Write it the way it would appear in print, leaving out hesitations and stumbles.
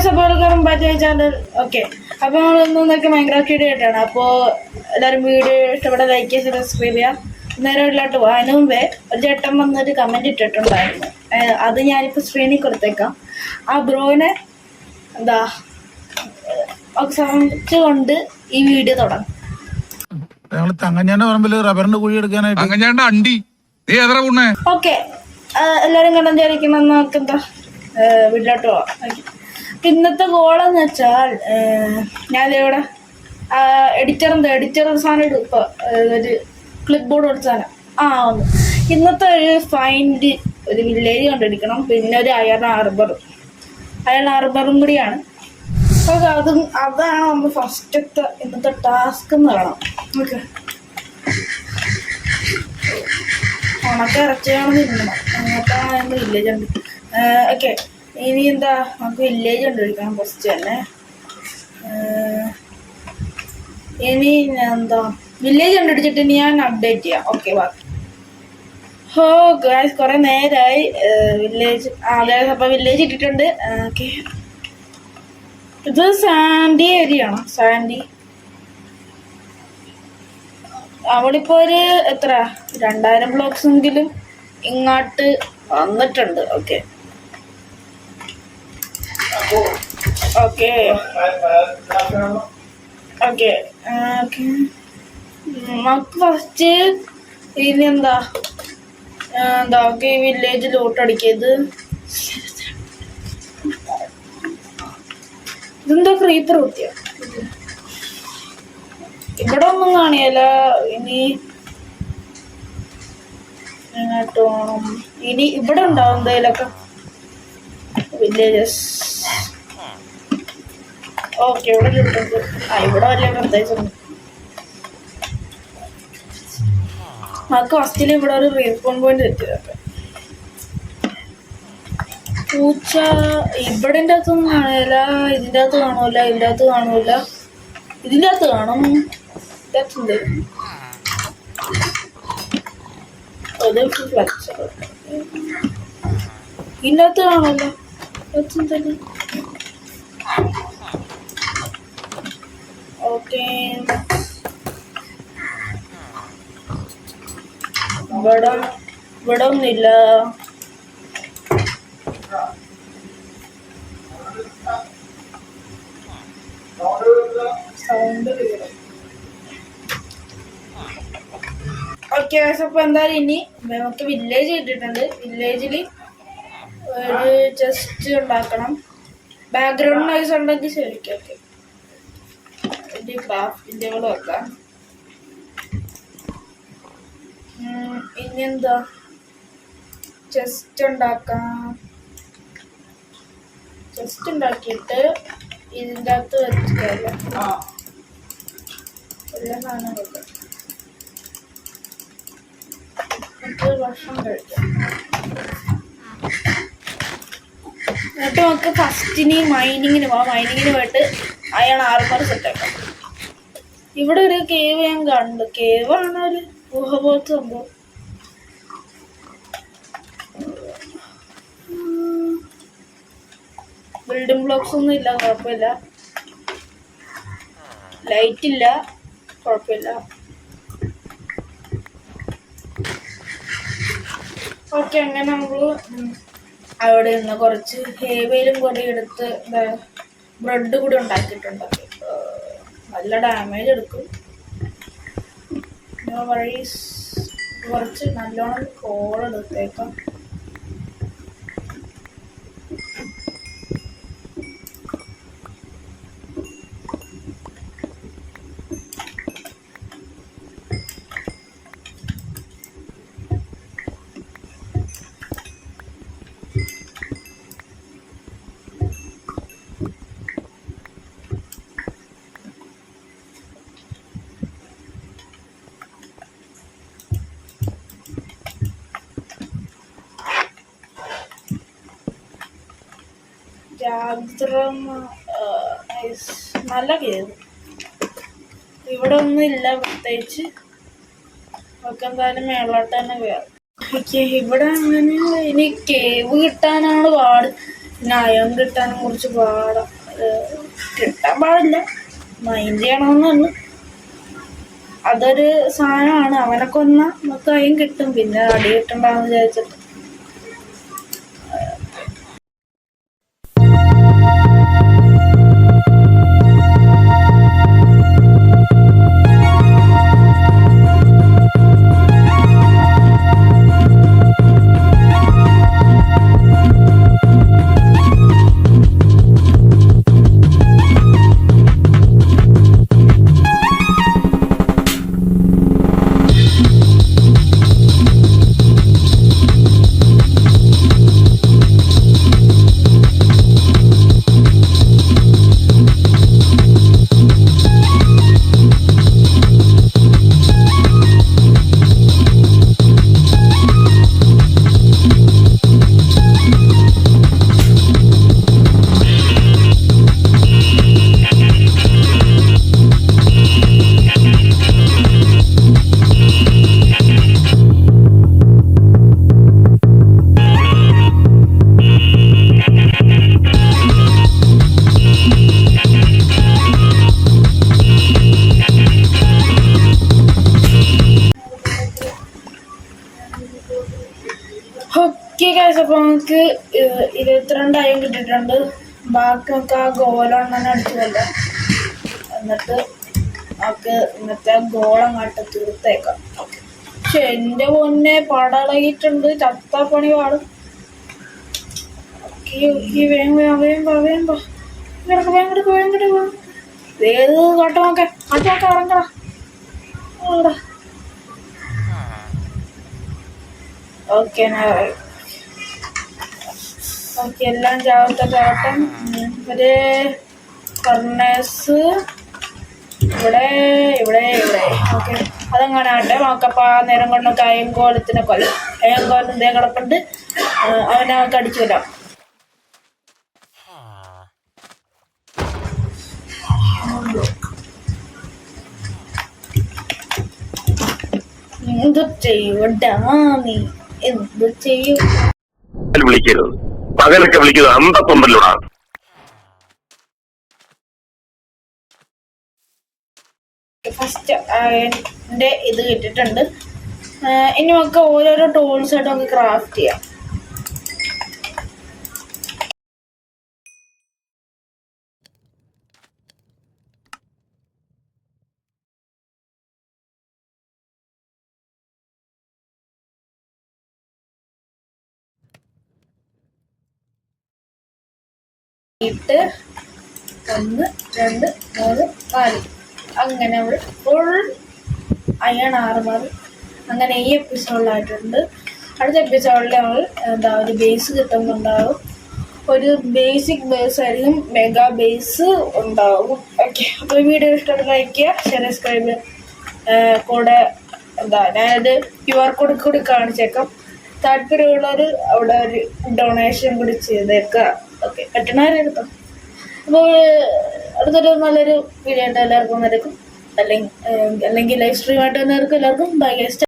Support പറ്റിയ channel. Okay, അപ്പോൾ നമ്മളൊന്നൊക്കെ Minecraft video ആയിട്ടാണ്. അപ്പോൾ എല്ലാവരും വീഡിയോ ഇഷ്ടപ്പെട്ട ലൈക്ക് ചെയ്ത് സബ്സ്ക്രൈബ് ചെയ്യാം. നേരെ വീട്ടിലോട്ട് പോകാം. അതിന് മുമ്പേ ഒരു ചേട്ടൻ വന്നൊരു കമൻറ്റ് ഇട്ടിട്ടുണ്ടായിരുന്നു. അത് ഞാനിപ്പോൾ സ്ക്രീനിൽ കൊടുത്തേക്കാം. ആ ബ്രോനെ എന്താ കൊണ്ട് ഈ വീഡിയോ തുടങ്ങും. ഓക്കെ, എല്ലാരും കണ്ടു വിചാരിക്കണം. നമുക്കെന്താ വീട്ടിലോട്ട് പോവാം. ഇന്നത്തെ ഗോളെന്ന് വെച്ചാൽ ഞാനിവിടെ എഡിറ്റർ സാധനം ഇടും. ഇപ്പൊ ഒരു ക്ലിപ്പ് ബോർഡ് കൊടുത്ത സാധനം ഒന്ന് ഇന്നത്തെ ഒരു ഫൈൻഡ് ഒരു വില്ലേജ് കണ്ടെടുക്കണം. പിന്നെ ഒരു അയൺ ആർബറും കൂടിയാണ്. അപ്പൊ അതാണ് നമ്മൾ ഫസ്റ്റത്തെ ഇന്നത്തെ ടാസ്ക് എന്ന് പറയണം. ഓക്കെ, ഉണക്കിറച്ചിയാണെന്ന് തിന്നണം. അങ്ങനത്തെ വില്ലേജ് ഉണ്ട്. ഓക്കെ, ഇനി എന്താ നമുക്ക് വില്ലേജ് കണ്ടുപിടിക്കണം ഫസ്റ്റ് തന്നെ. ഇനി എന്താ വില്ലേജ് കണ്ടുപിടിച്ചിട്ട് ഞാൻ അപ്ഡേറ്റ് ചെയ്യാം. ഓക്കെ, ബാക്കി ഗായ്സ് കുറെ നേരമായി വില്ലേജ്. അപ്പൊ വില്ലേജ് ഇട്ടിട്ടുണ്ട്. ഓക്കെ, ഇത് സാൻഡി ഏരിയ ആണോ? സാൻഡി അവിടെ ഇപ്പോൾ ഒരു എത്ര 2000 ബ്ലോക്സ് എങ്കിലും ഇങ്ങോട്ട് വന്നിട്ടുണ്ട്. ഓക്കെ ഓക്കെ ഓക്കെ ഓക്കെ നമുക്ക് ഫസ്റ്റ് ഇനി എന്താ ഓക്കെ വില്ലേജ് ലോട്ട് അടിക്കത്. ഇതെന്താ ക്രീപ്പർ കുത്തിയ? ഇവിടെ ഒന്നും കാണിയല്ല. ഇനി എങ്ങോട്ട് പോകണം? ഇനി ഇവിടെ ഉണ്ടാവും എന്തെങ്കിലൊക്കെ വില്ലേജസ്. ഓക്കെ, ഇവിടെ കിട്ടുന്നത് ഇവിടെ വലിയ പ്രത്യേകിച്ചൊന്നും. നമുക്ക് ഫസ്റ്റിൽ ഇവിടെ ഒരു റീസ്പോൺ പോയിന്റ് തെറ്റിയതൊക്കെ. പൂച്ച ഇവിടെ അകത്തൊന്നും കാണില്ല. ഇതിൻ്റെ അകത്ത് കാണൂല, ഇതിൻ്റെ അകത്ത് കാണൂല, ഇതിൻ്റെ അകത്ത് കാണും. ഇതിൻ്റെ അകത്ത് കാണൂല. ഓക്കെ, ഇവിടെ ഒന്നുമില്ല. ഓക്കെ, അപ്പൊ എന്തായാലും ഇനി നമുക്ക് വില്ലേജ് ഇട്ടിട്ടുണ്ട്. വില്ലേജിൽ ഒരു ചെസ്റ്റ് ഉണ്ടാക്കണം. ബാക്ക്ഗ്രൗണ്ട് നോയ്സ് ഉണ്ടെങ്കിൽ ശരിക്കും. ഓക്കെ, ക്രാഫ്റ്റിന്റെ കൂടെ വെക്കാം. ഇനി എന്താ ചെസ്റ്റ് ഉണ്ടാക്കാം. ചെസ്റ്റ് ഉണ്ടാക്കിയിട്ട് ഇതിൻ്റെ അകത്ത് വെച്ചിട്ടല്ല എല്ലാ സാധനം വെക്കാം. ഭക്ഷണം കഴിക്കാം. എന്നിട്ട് നമുക്ക് ഫസ്റ്റിന് മൈനിങ്ങിന് പോവാം. മൈനിങ്ങിന് പോയിട്ട് അയാൾ ആർമർ സെറ്റാക്കാം. ഇവിടെ ഒരു കേവ് ഞാൻ കണ്ടു. കേവാണ് ഒരു ഗുഹ പോലത്തെ സംഭവം. ബിൽഡിംഗ് ബ്ലോക്സ് ഒന്നും ഇല്ല, കുഴപ്പമില്ല. ലൈറ്റ് ഇല്ല, കുഴപ്പമില്ല. ഓക്കെ, അങ്ങനെ നമ്മൾ അവിടെ നിന്ന് കുറച്ച് ഹേവയിലും കൂടി എടുത്ത് ബ്രെഡ് കൂടി ഉണ്ടാക്കിയിട്ടുണ്ട്. നല്ല ഡാമേജ് എടുക്കും. വഴി കുറച്ച് നല്ലോണം കോൾ എടുത്തേക്കാം. നല്ല കേവ് ഇവിടെ ഒന്നും ഇല്ല പ്രത്യേകിച്ച്. ഒക്കെ എന്തായാലും മേളോട്ട് തന്നെ കയറും. ഓക്കെ, ഇവിടെ അങ്ങനെ ഇനി കേവ് കിട്ടാനാണ് പാട്. പിന്നെ അയം കിട്ടാനും കുറച്ച് പാടാം. കിട്ടാൻ പാടില്ല, മൈൻഡ് ചെയ്യണമെന്നുണ്ട്. അതൊരു സാധനമാണ്, അവനെ കൊന്ന നമുക്ക് അയം കിട്ടും, പിന്നെ അടി കിട്ടണ്ടെന്ന് വിചാരിച്ചിട്ട്. ഓക്കെ ഗൈസ്, അപ്പോൾ നമുക്ക് 22 അയം കിട്ടിയിട്ടുണ്ട്. ബാക്കി നമുക്ക് ആ ഗോളെണ്ണം അടിച്ചതല്ല. എന്നിട്ട് നമുക്ക് ഇന്നത്തെ ഗോളങ്ങാട്ട് തീർത്തേക്കാം. ഓക്കെ. പക്ഷെ എൻ്റെ പൊന്നെ പടളകിയിട്ടുണ്ട്, ചത്താപ്പണി പാടും. ഓക്കെ ഓക്കെ, വേഗം വേഗം വേഗം വേഗം വേഗം ഏത് കാട്ടുമൊക്കെ ഇറങ്ങടാ. ഓക്കെ ഓക്കെ, എല്ലാം ചാവട്ടെ. ഒരു ഫർണേസ് ഇവിടെ ഇവിടെ ഇവിടെ. ഓക്കെ, അതങ്ങനെ ആട്ടെ. നോക്കപ്പോൾ ആ നേരം കൊണ്ടൊക്കെ അയങ്കോലത്തിനെ കൊല്ലാം. അയങ്കോലം എന്തേ കിടപ്പുണ്ട്, അവനെ നമുക്ക് അടിച്ചു വരാം. എന്ത് ചെയ്യൂടാ നീ, എന്ത് ചെയ്യൂ? വിളിക്കരുത്, പകലൊക്കെ വിളിക്കുന്നത് അന്തപ്പൊമ്പല്ലോടാ. ഫസ്റ്റ് എൻ്റെ ഇത് കിട്ടിയിട്ടുണ്ട്. ഇനി നമുക്ക് ഓരോരോ ടൂൾസ് ആയിട്ട് നമുക്ക് ക്രാഫ്റ്റ് ചെയ്യാം. ഇട്ട് 1 2 3 4 അങ്ങനെ നമ്മൾ ഫുൾ അയൺ ആറുമാറി. അങ്ങനെ ഈ എപ്പിസോഡിലായിട്ടുണ്ട്. അടുത്ത എപ്പിസോഡിൽ നമ്മൾ ഒരു ബേസ് കിട്ടുന്നുണ്ടാവും. ഒരു ബേസിക് ബേസ് ആയിരിക്കും, മെഗാ ബേസ് ഉണ്ടാവും. ഓക്കെ, അപ്പോൾ വീഡിയോ ഇഷ്ടപ്പെട്ട് ലൈക്ക് ചെയ്യുക, ഷെയർ, സബ്സ്ക്രൈബ്. കൂടെ ഞാനത് QR കോഡ് കൂടി കാണിച്ചേക്കാം. താല്പര്യമുള്ളവർ അവിടെ ഒരു ഡൊണേഷൻ കൂടി ചെയ്തേക്കാം. ഓക്കെ, പറ്റണവരെടുത്തോ. അപ്പോൾ അടുത്തൊരു നല്ലൊരു വീഡിയോ ആയിട്ട് എല്ലാവർക്കും വന്നേക്കും. അല്ലെങ്കിൽ ലൈവ് സ്ട്രീം ആയിട്ട് വന്നവർക്ക് എല്ലാവർക്കും ബൈ.